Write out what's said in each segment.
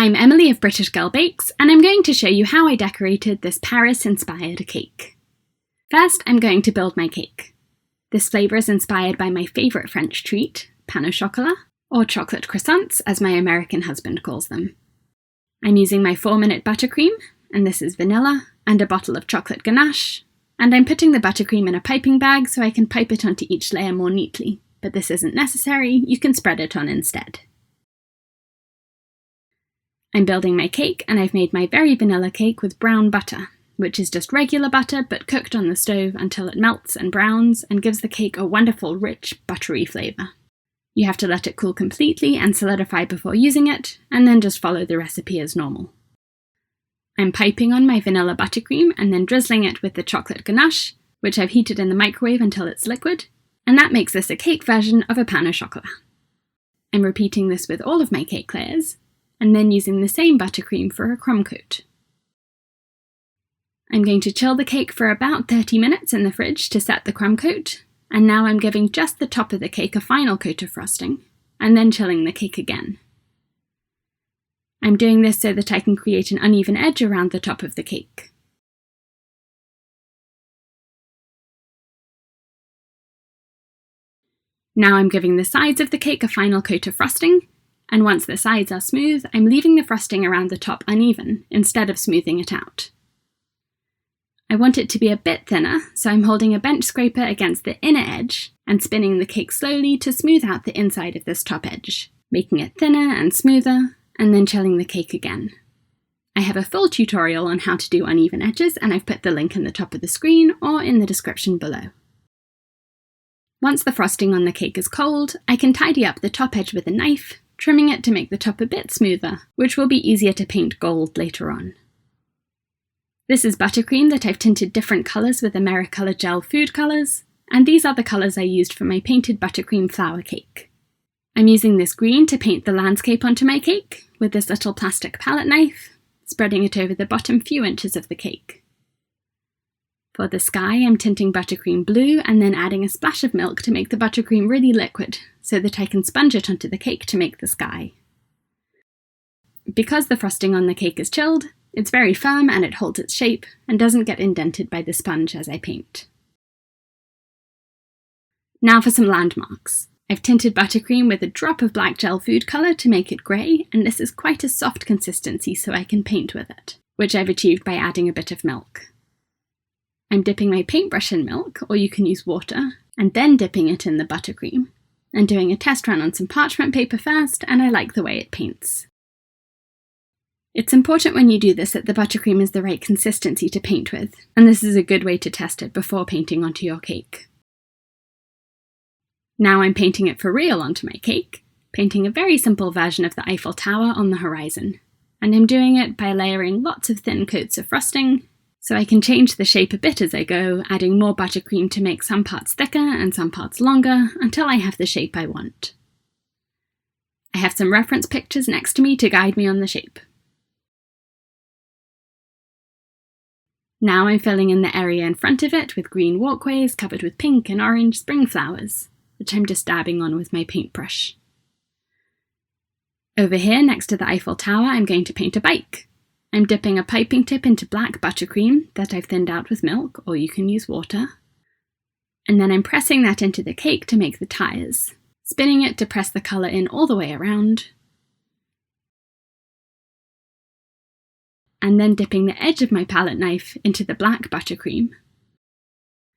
I'm Emily of British Girl Bakes, and I'm going to show you how I decorated this Paris-inspired cake. First, I'm going to build my cake. This flavour is inspired by my favourite French treat, pain au chocolat, or chocolate croissants as my American husband calls them. I'm using my 4-minute buttercream, and this is vanilla, and a bottle of chocolate ganache, and I'm putting the buttercream in a piping bag so I can pipe it onto each layer more neatly, but this isn't necessary, you can spread it on instead. I'm building my cake, and I've made my very vanilla cake with brown butter, which is just regular butter but cooked on the stove until it melts and browns and gives the cake a wonderful, rich, buttery flavour. You have to let it cool completely and solidify before using it, and then just follow the recipe as normal. I'm piping on my vanilla buttercream and then drizzling it with the chocolate ganache, which I've heated in the microwave until it's liquid, and that makes this a cake version of a pain au chocolat. I'm repeating this with all of my cake layers, and then using the same buttercream for a crumb coat. I'm going to chill the cake for about 30 minutes in the fridge to set the crumb coat, and now I'm giving just the top of the cake a final coat of frosting, and then chilling the cake again. I'm doing this so that I can create an uneven edge around the top of the cake. Now I'm giving the sides of the cake a final coat of frosting, and once the sides are smooth, I'm leaving the frosting around the top uneven, instead of smoothing it out. I want it to be a bit thinner, so I'm holding a bench scraper against the inner edge and spinning the cake slowly to smooth out the inside of this top edge, making it thinner and smoother, and then chilling the cake again. I have a full tutorial on how to do uneven edges, and I've put the link in the top of the screen or in the description below. Once the frosting on the cake is cold, I can tidy up the top edge with a knife, trimming it to make the top a bit smoother, which will be easier to paint gold later on. This is buttercream that I've tinted different colours with Americolor Gel food colours, and these are the colours I used for my painted buttercream flower cake. I'm using this green to paint the landscape onto my cake, with this little plastic palette knife, spreading it over the bottom few inches of the cake. For the sky, I'm tinting buttercream blue and then adding a splash of milk to make the buttercream really liquid, so that I can sponge it onto the cake to make the sky. Because the frosting on the cake is chilled, it's very firm and it holds its shape and doesn't get indented by the sponge as I paint. Now for some landmarks. I've tinted buttercream with a drop of black gel food colour to make it grey, and this is quite a soft consistency so I can paint with it, which I've achieved by adding a bit of milk. I'm dipping my paintbrush in milk, or you can use water, and then dipping it in the buttercream, and doing a test run on some parchment paper first, and I like the way it paints. It's important when you do this that the buttercream is the right consistency to paint with, and this is a good way to test it before painting onto your cake. Now I'm painting it for real onto my cake, painting a very simple version of the Eiffel Tower on the horizon, and I'm doing it by layering lots of thin coats of frosting, so I can change the shape a bit as I go, adding more buttercream to make some parts thicker and some parts longer, until I have the shape I want. I have some reference pictures next to me to guide me on the shape. Now I'm filling in the area in front of it with green walkways covered with pink and orange spring flowers, which I'm just dabbing on with my paintbrush. Over here, next to the Eiffel Tower, I'm going to paint a bike. I'm dipping a piping tip into black buttercream that I've thinned out with milk, or you can use water. And then I'm pressing that into the cake to make the tyres, spinning it to press the colour in all the way around, and then dipping the edge of my palette knife into the black buttercream,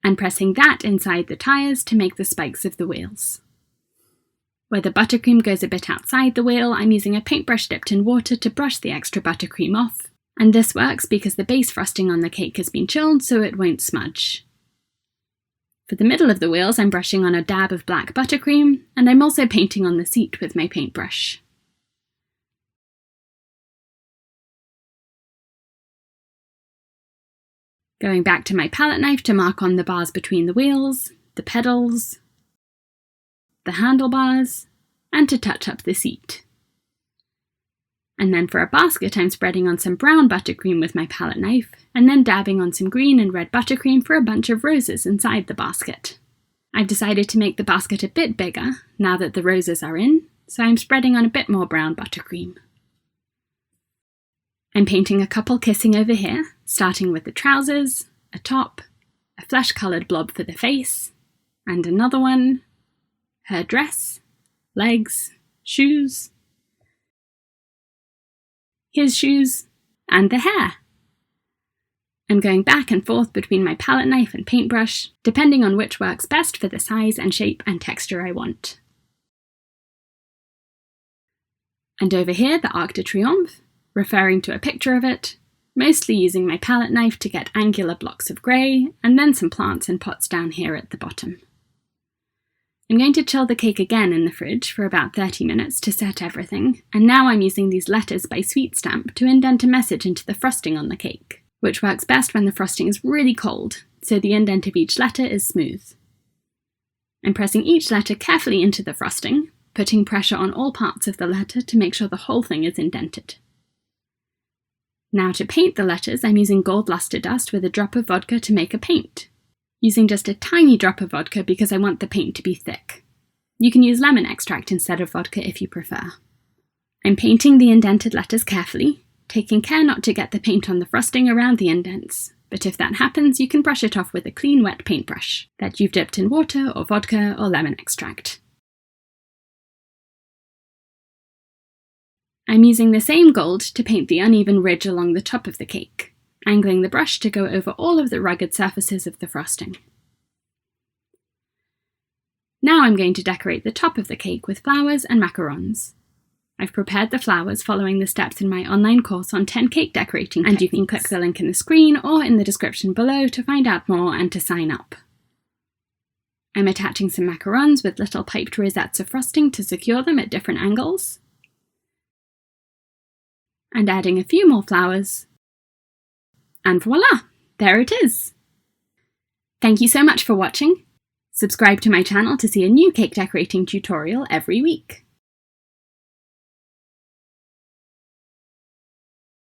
and pressing that inside the tyres to make the spikes of the wheels. Where the buttercream goes a bit outside the wheel, I'm using a paintbrush dipped in water to brush the extra buttercream off, and this works because the base frosting on the cake has been chilled so it won't smudge. For the middle of the wheels, I'm brushing on a dab of black buttercream, and I'm also painting on the seat with my paintbrush. Going back to my palette knife to mark on the bars between the wheels, the pedals, the handlebars, and to touch up the seat. And then for a basket, I'm spreading on some brown buttercream with my palette knife, and then dabbing on some green and red buttercream for a bunch of roses inside the basket. I've decided to make the basket a bit bigger now that the roses are in, so I'm spreading on a bit more brown buttercream. I'm painting a couple kissing over here, starting with the trousers, a top, a flesh-coloured blob for the face, and another one, her dress, legs, shoes, his shoes, and the hair. I'm going back and forth between my palette knife and paintbrush, depending on which works best for the size and shape and texture I want. And over here, the Arc de Triomphe, referring to a picture of it, mostly using my palette knife to get angular blocks of grey, and then some plants and pots down here at the bottom. I'm going to chill the cake again in the fridge for about 30 minutes to set everything, and now I'm using these letters by Sweet Stamp to indent a message into the frosting on the cake, which works best when the frosting is really cold, so the indent of each letter is smooth. I'm pressing each letter carefully into the frosting, putting pressure on all parts of the letter to make sure the whole thing is indented. Now to paint the letters, I'm using gold luster dust with a drop of vodka to make a paint, using just a tiny drop of vodka because I want the paint to be thick. You can use lemon extract instead of vodka if you prefer. I'm painting the indented letters carefully, taking care not to get the paint on the frosting around the indents, but if that happens, you can brush it off with a clean wet paintbrush that you've dipped in water or vodka or lemon extract. I'm using the same gold to paint the uneven ridge along the top of the cake, angling the brush to go over all of the rugged surfaces of the frosting. Now I'm going to decorate the top of the cake with flowers and macarons. I've prepared the flowers following the steps in my online course on 10 cake decorating techniques, and you can click the link in the screen or in the description below to find out more and to sign up. I'm attaching some macarons with little piped rosettes of frosting to secure them at different angles, and adding a few more flowers, and voila, there it is! Thank you so much for watching. Subscribe to my channel to see a new cake decorating tutorial every week.